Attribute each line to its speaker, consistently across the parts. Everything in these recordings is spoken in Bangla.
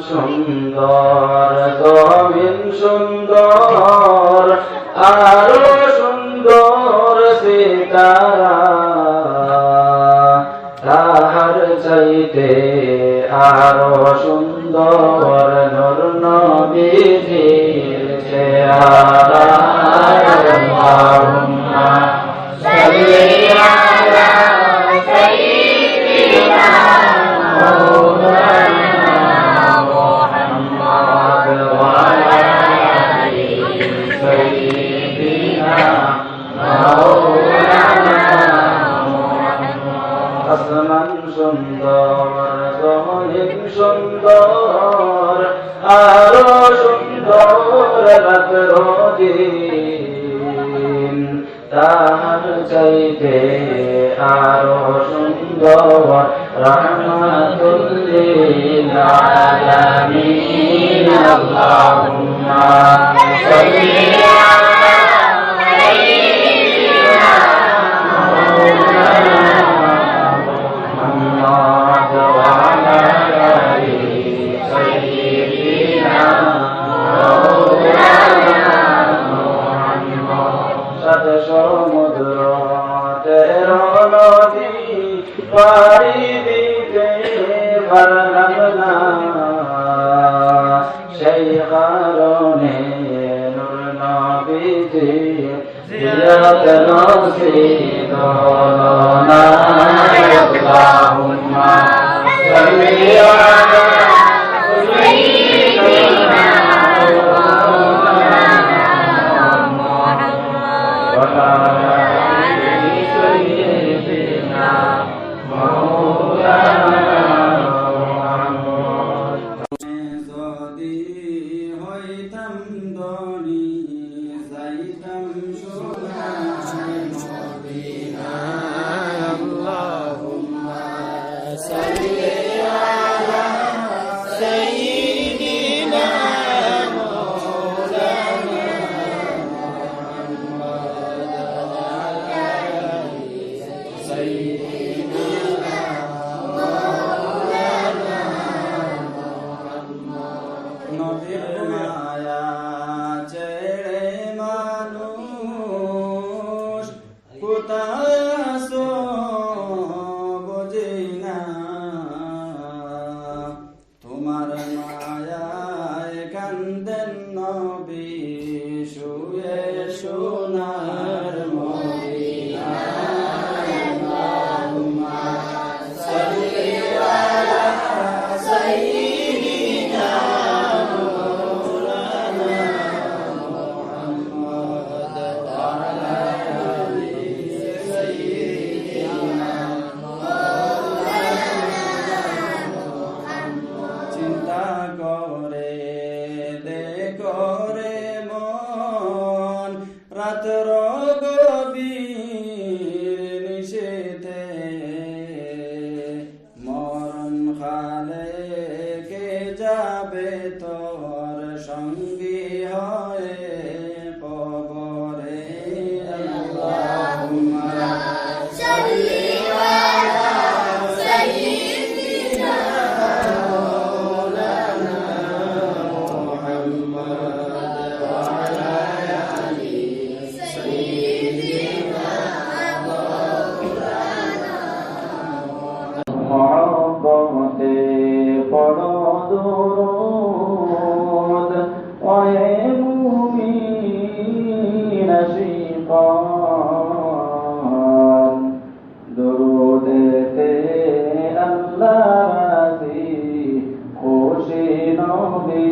Speaker 1: সুন্দর জমিন সুন্দর আরো সুন্দর সিতারা তাহার চাইতে আরো সুন্দর নূর নবীজির চেহারা আল্লাহুম্মা সাল্লি আলা সাইয়্যিদিনা মাওলানা মুহাম্মদ ওয়া আলা আলি সাইয়্যিদিনা মাওলানা আসমান সুন্দর জমিন সুন্দর আরো সুন্দর রাতের দিন তাহার চাইতে আরো সুন্দর রহমাতুল লিল আলামিন আল্লাহুম্মা সাল্লি আলা সাইয়্যিদিনা মাওলানা মুহাম্মদ ওয়া আলা আলি সাইয়্যিদিনা মাওলানা মুহাম্মদ সাত সমুদ্র তেরো নদী পাড়ি দিতে পারলাম না সেই কারণে নূর নবীজি জিয়ারত নসিব হলো না আল্লাহুম্মা সাল্লি আলা সাইয়্যিদিনা মুহাম্মদ ওয়া আলা আলি সাইয়্যিদিনা মাওলানা মুহাম্মদ যদি হইতাম ধনী যাইতাম সোনার মদিনায় আল্লাহুম্মা সাল্লি আলা সাইয়্যিদিনা মাওলানা মুহাম্মদ ওয়া আলা আলি সাইয়্যিদিনা মাওলানা মুহাম্মদ নবীর মায়া ছেড়ে মানুষ কোথায় আসো বুঝি না তোমার মায়ায় কান্দেন নবী শুয়ে সোনার মদিনায় আল্লাহুম্মা সাল্লি আলা সাইয়্যিদিনা মাওলানা মুহাম্মদ ওয়া আলা আলি সাইয়্যিদিনা মাওলানা চিন্তা করে দেখো রে মন রাতের গভীর নিশীথে মরণ খালে কে যাবে তোর সঙ্গী হয়ে কবরে আল্লাহুম্মা সাল্লি আলা সাইয়্যিদিনা মাওলানা মুহাম্মদ ওয়া আলা আলি সাইয়্যিদিনা মাওলানা মহব্বতে পড়ো দুরূদ ওয়ে মুমিন আশিকান দুরূদেতে আল্লাহ রাজি খুশি নবী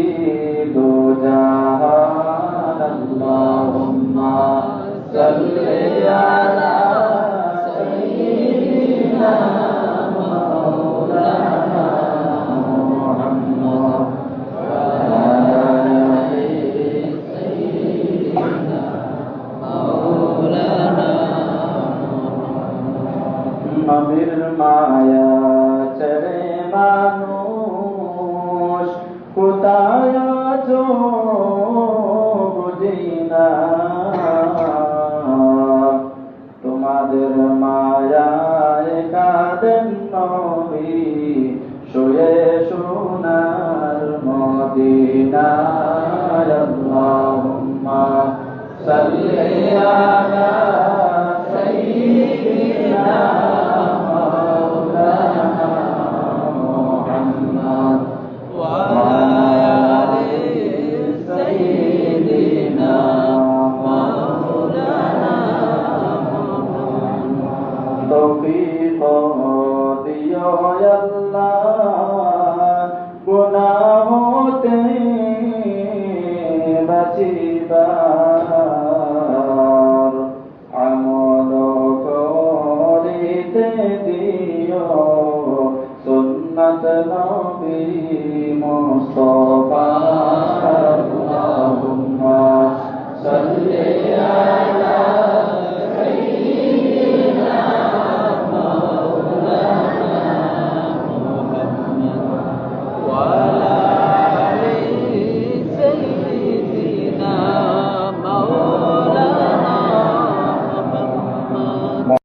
Speaker 1: দো জাহান আল্লাহুম্মা সাল্লি আলা সাইয়্যিদিনা মাওলানা মুহাম্মদ ওয়া আলা আলি সাইয়্যিদিনা মাওলানা নবীর মায়া ছেড়ে মানুষ কোথায় আছো বুঝি না নবী মুস্তাফা